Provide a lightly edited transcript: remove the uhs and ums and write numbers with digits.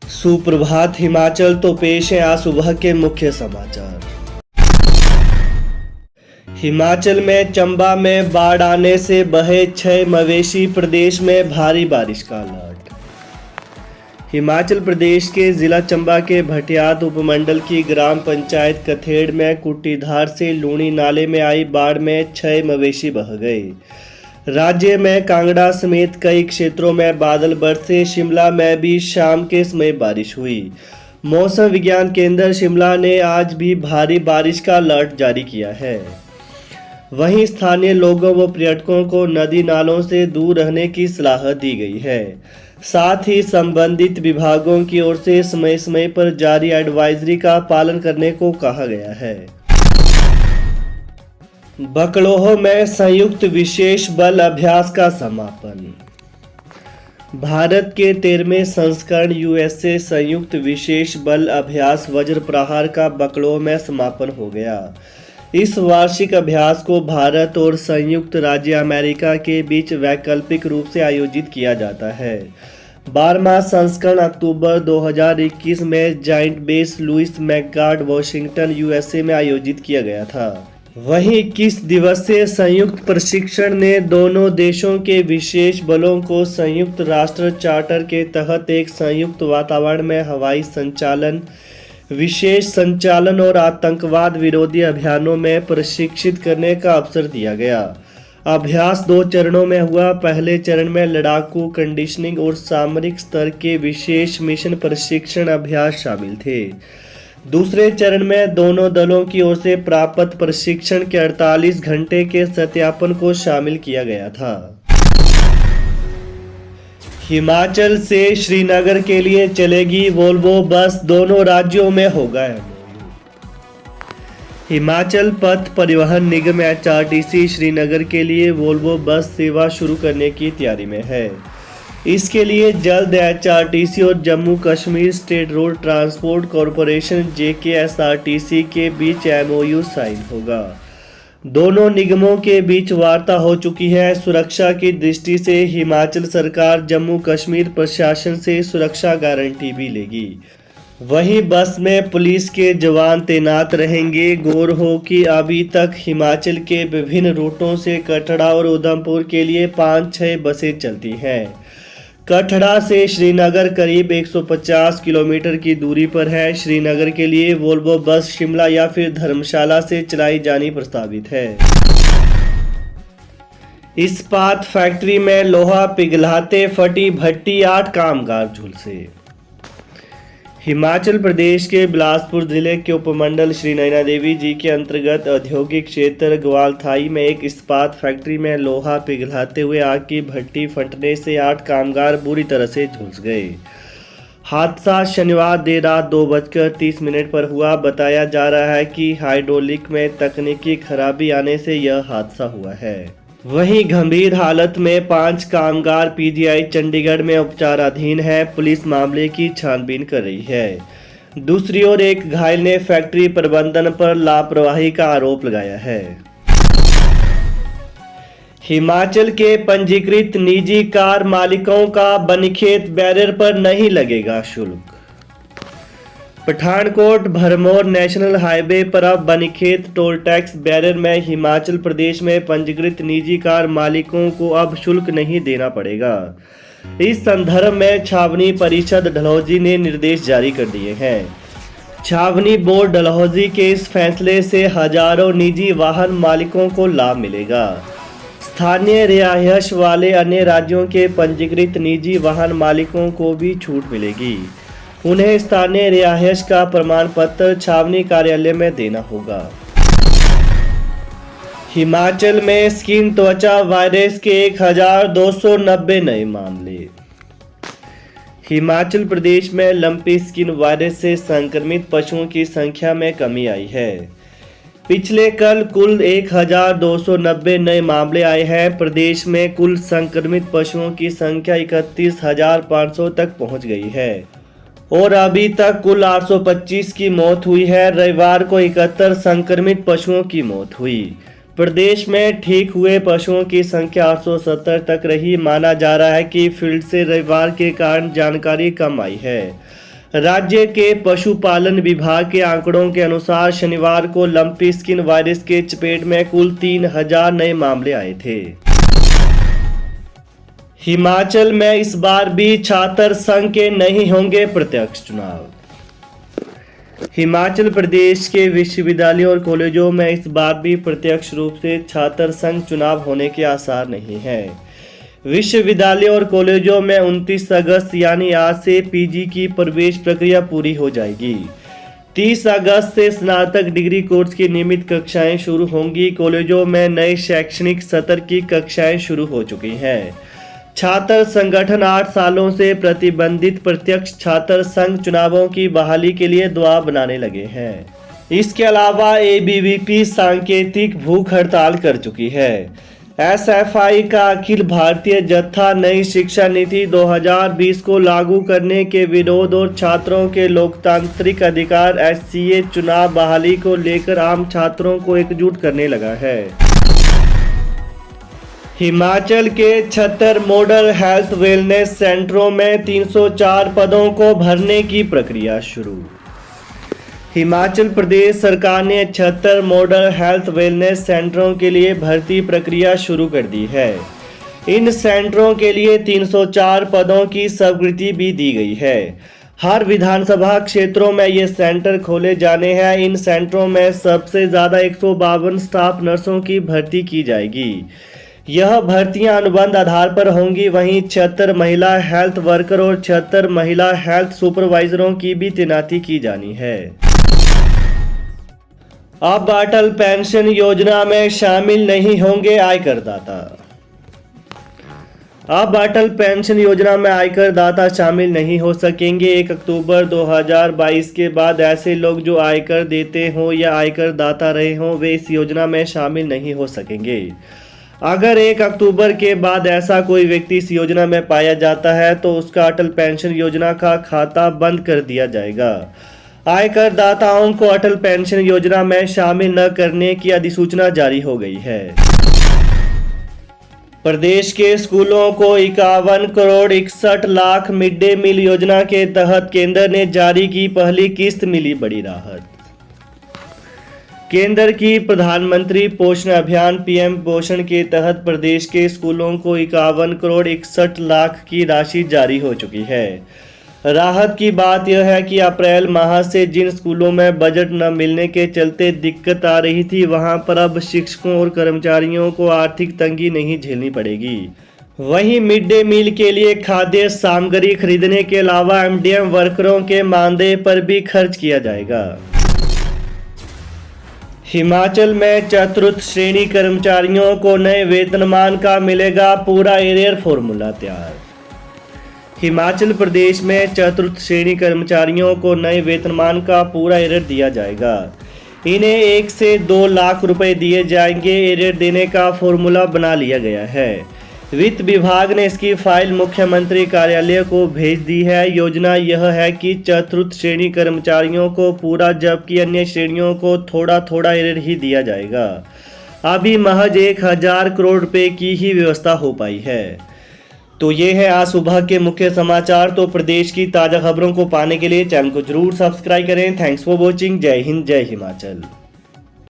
सुप्रभात हिमाचल। तो पेश है आज सुबह के मुख्य समाचार। हिमाचल में चंबा में बाढ़ आने से बहे 6 मवेशी, प्रदेश में भारी बारिश का अलर्ट। हिमाचल प्रदेश के जिला चंबा के भटियात उपमंडल की ग्राम पंचायत कथेड़ में कुटीधार से लूणी नाले में आई बाढ़ में 6 मवेशी बह गए। राज्य में कांगड़ा समेत कई क्षेत्रों में बादल बरसे। शिमला में भी शाम के समय बारिश हुई। मौसम विज्ञान केंद्र शिमला ने आज भी भारी बारिश का अलर्ट जारी किया है। वहीं स्थानीय लोगों व पर्यटकों को नदी नालों से दूर रहने की सलाह दी गई है। साथ ही संबंधित विभागों की ओर से समय समय पर जारी एडवाइजरी का पालन करने को कहा गया है। बकलोह में संयुक्त विशेष बल अभ्यास का समापन। भारत के 13वें संस्करण यूएसए संयुक्त विशेष बल अभ्यास वज्र प्रहार का बकलोह में समापन हो गया। इस वार्षिक अभ्यास को भारत और संयुक्त राज्य अमेरिका के बीच वैकल्पिक रूप से आयोजित किया जाता है। 12वां संस्करण अक्टूबर 2021 में joint base Lewis McChord Washington USA में आयोजित किया गया था। वहीं 21 दिवसीय संयुक्त प्रशिक्षण ने दोनों देशों के विशेष बलों को संयुक्त राष्ट्र चार्टर के तहत एक संयुक्त वातावरण में हवाई संचालन, विशेष संचालन और आतंकवाद विरोधी अभियानों में प्रशिक्षित करने का अवसर दिया गया। अभ्यास 2 चरणों में हुआ। पहले चरण में लड़ाकू कंडीशनिंग और सामरिक स्तर के विशेष मिशन प्रशिक्षण अभ्यास शामिल थे। दूसरे चरण में दोनों दलों की ओर से प्राप्त प्रशिक्षण के 48 घंटे के सत्यापन को शामिल किया गया था। हिमाचल से श्रीनगर के लिए चलेगी वोल्वो बस, दोनों राज्यों में होगा एमओयू। हिमाचल पथ परिवहन निगम एचआरटीसी श्रीनगर के लिए वोल्वो बस सेवा शुरू करने की तैयारी में है। इसके लिए जल्द एचआरटीसी और Jammu Kashmir state road transport corporation JKSRTC के बीच एमओयू साइन होगा। दोनों निगमों के बीच वार्ता हो चुकी है। सुरक्षा की दृष्टि से हिमाचल सरकार जम्मू कश्मीर प्रशासन से सुरक्षा गारंटी भी लेगी। वहीं बस में पुलिस के जवान तैनात रहेंगे। गौर हो कि अभी तक हिमाचल के विभिन्न रूटों से कठड़ा और उधमपुर के लिए 5-6 बसें चलती हैं। कठड़ा से श्रीनगर करीब 150 किलोमीटर की दूरी पर है। श्रीनगर के लिए वोल्वो बस शिमला या फिर धर्मशाला से चलाई जानी प्रस्तावित है। इस्पात फैक्ट्री में लोहा पिघलाते फटी भट्टी, 8 कामगार झुलसे। हिमाचल प्रदेश के बिलासपुर जिले के उपमंडल श्री नैना देवी जी के अंतर्गत औद्योगिक क्षेत्र ग्वालथाई में एक इस्पात फैक्ट्री में लोहा पिघलाते हुए आग की भट्टी फटने से 8 कामगार बुरी तरह से झुलस गए। हादसा शनिवार देर रात 2:30 पर हुआ। बताया जा रहा है कि हाइड्रोलिक में तकनीकी खराबी आने से यह हादसा हुआ है। वहीं गंभीर हालत में 5 कामगार पीजीआई चंडीगढ़ में उपचाराधीन है। पुलिस मामले की छानबीन कर रही है। दूसरी ओर एक घायल ने फैक्ट्री प्रबंधन पर लापरवाही का आरोप लगाया है। हिमाचल के पंजीकृत निजी कार मालिकों का बनीखेत बैरियर पर नहीं लगेगा शुल्क। पठानकोट भरमौर नेशनल हाईवे पर अब बनीखेत टोल टैक्स बैरियर में हिमाचल प्रदेश में पंजीकृत निजी कार मालिकों को अब शुल्क नहीं देना पड़ेगा। इस संदर्भ में छावनी परिषद डलहौजी ने निर्देश जारी कर दिए हैं। छावनी बोर्ड डलहौजी के इस फैसले से हजारों निजी वाहन मालिकों को लाभ मिलेगा। स्थानीय रिहायश वाले अन्य राज्यों के पंजीकृत निजी वाहन मालिकों को भी छूट मिलेगी। उन्हें स्थानीय रिहायश का प्रमाण पत्र छावनी कार्यालय में देना होगा। हिमाचल में स्किन त्वचा वायरस के 1290 नए मामले। हिमाचल प्रदेश में लंपी स्किन वायरस से संक्रमित पशुओं की संख्या में कमी आई है। पिछले कल कुल 1290 नए मामले आए हैं। प्रदेश में कुल संक्रमित पशुओं की संख्या 31,500 तक पहुंच गई है और अभी तक कुल 825 की मौत हुई है। रविवार को 71 संक्रमित पशुओं की मौत हुई। प्रदेश में ठीक हुए पशुओं की संख्या 870 तक रही। माना जा रहा है कि फील्ड से रविवार के कारण जानकारी कम आई है। राज्य के पशुपालन विभाग के आंकड़ों के अनुसार शनिवार को लंपी स्किन वायरस के चपेट में कुल 3000 नए मामले आए थे। हिमाचल में इस बार भी छात्र संघ के नहीं होंगे प्रत्यक्ष चुनाव। हिमाचल प्रदेश के विश्वविद्यालयों और कॉलेजों में इस बार भी प्रत्यक्ष रूप से छात्र संघ चुनाव होने के आसार नहीं है। विश्वविद्यालयों और कॉलेजों में 29 अगस्त यानी आज से पीजी की प्रवेश प्रक्रिया पूरी हो जाएगी। 30 अगस्त से स्नातक डिग्री कोर्स की नियमित कक्षाएं शुरू होंगी। कॉलेजों में नए शैक्षणिक सत्र की कक्षाएं शुरू हो चुकी हैं। छात्र संगठन 8 सालों से प्रतिबंधित प्रत्यक्ष छात्र संघ चुनावों की बहाली के लिए दबाव बनाने लगे हैं। इसके अलावा एबीवीपी सांकेतिक भूख हड़ताल कर चुकी है। एसएफआई का अखिल भारतीय जत्था नई शिक्षा नीति 2020 को लागू करने के विरोध और छात्रों के लोकतांत्रिक अधिकार एचसीए चुनाव बहाली को लेकर आम छात्रों को एकजुट करने लगा है। हिमाचल के 76 मॉडल हेल्थ वेलनेस सेंटरों में 304 पदों को भरने की प्रक्रिया शुरू। हिमाचल प्रदेश सरकार ने 76 मॉडल हेल्थ वेलनेस सेंटरों के लिए भर्ती प्रक्रिया शुरू कर दी है। इन सेंटरों के लिए 304 पदों की स्वीकृति भी दी गई है। हर विधानसभा क्षेत्रों में ये सेंटर खोले जाने हैं। इन सेंटरों में सबसे ज़्यादा 152 स्टाफ नर्सों की भर्ती की जाएगी। यह भर्तियां अनुबंध आधार पर होंगी। वहीं 76 महिला हेल्थ वर्कर और 76 महिला हेल्थ सुपरवाइजरों की भी तैनाती की जानी है। अब अटल पेंशन योजना में शामिल नहीं होंगे आयकर दाता। अब अटल पेंशन योजना में आयकर दाता शामिल नहीं हो सकेंगे। 1 अक्टूबर 2022 के बाद ऐसे लोग जो आयकर देते हों या आयकर दाता रहे हों वे इस योजना में शामिल नहीं हो सकेंगे। अगर 1 अक्टूबर के बाद ऐसा कोई व्यक्ति इस योजना में पाया जाता है तो उसका अटल पेंशन योजना का खाता बंद कर दिया जाएगा। आयकर दाताओं को अटल पेंशन योजना में शामिल न करने की अधिसूचना जारी हो गई है। प्रदेश के स्कूलों को 51 crore 61 lakh mid day meal योजना के तहत केंद्र ने जारी की पहली किस्त, मिली बड़ी राहत। केंद्र की प्रधानमंत्री पोषण अभियान पीएम पोषण के तहत प्रदेश के स्कूलों को 51 करोड़ 61 लाख की राशि जारी हो चुकी है। राहत की बात यह है कि अप्रैल माह से जिन स्कूलों में बजट न मिलने के चलते दिक्कत आ रही थी वहां पर अब शिक्षकों और कर्मचारियों को आर्थिक तंगी नहीं झेलनी पड़ेगी। वहीं मिड डे मील के लिए खाद्य सामग्री खरीदने के अलावा एमडीएम वर्करों के मानदेय पर भी खर्च किया जाएगा। हिमाचल में चतुर्थ श्रेणी कर्मचारियों को नए वेतनमान का मिलेगा पूरा एरियर फॉर्मूला तैयार। हिमाचल प्रदेश में चतुर्थ श्रेणी कर्मचारियों को नए वेतनमान का पूरा एरियर दिया जाएगा। इन्हें 1 से 2 लाख रुपए दिए जाएंगे। एरियर देने का फॉर्मूला बना लिया गया है। वित्त विभाग ने इसकी फाइल मुख्यमंत्री कार्यालय को भेज दी है। योजना यह है कि चतुर्थ श्रेणी कर्मचारियों को पूरा जबकि अन्य श्रेणियों को थोड़ा थोड़ा एरियर ही दिया जाएगा। अभी महज 1000 करोड़ रुपए की ही व्यवस्था हो पाई है। तो ये है आज सुबह के मुख्य समाचार। तो प्रदेश की ताज़ा खबरों को पाने के लिए चैनल को जरूर सब्सक्राइब करें। Thanks for watching. जय हिंद, जय हिमाचल।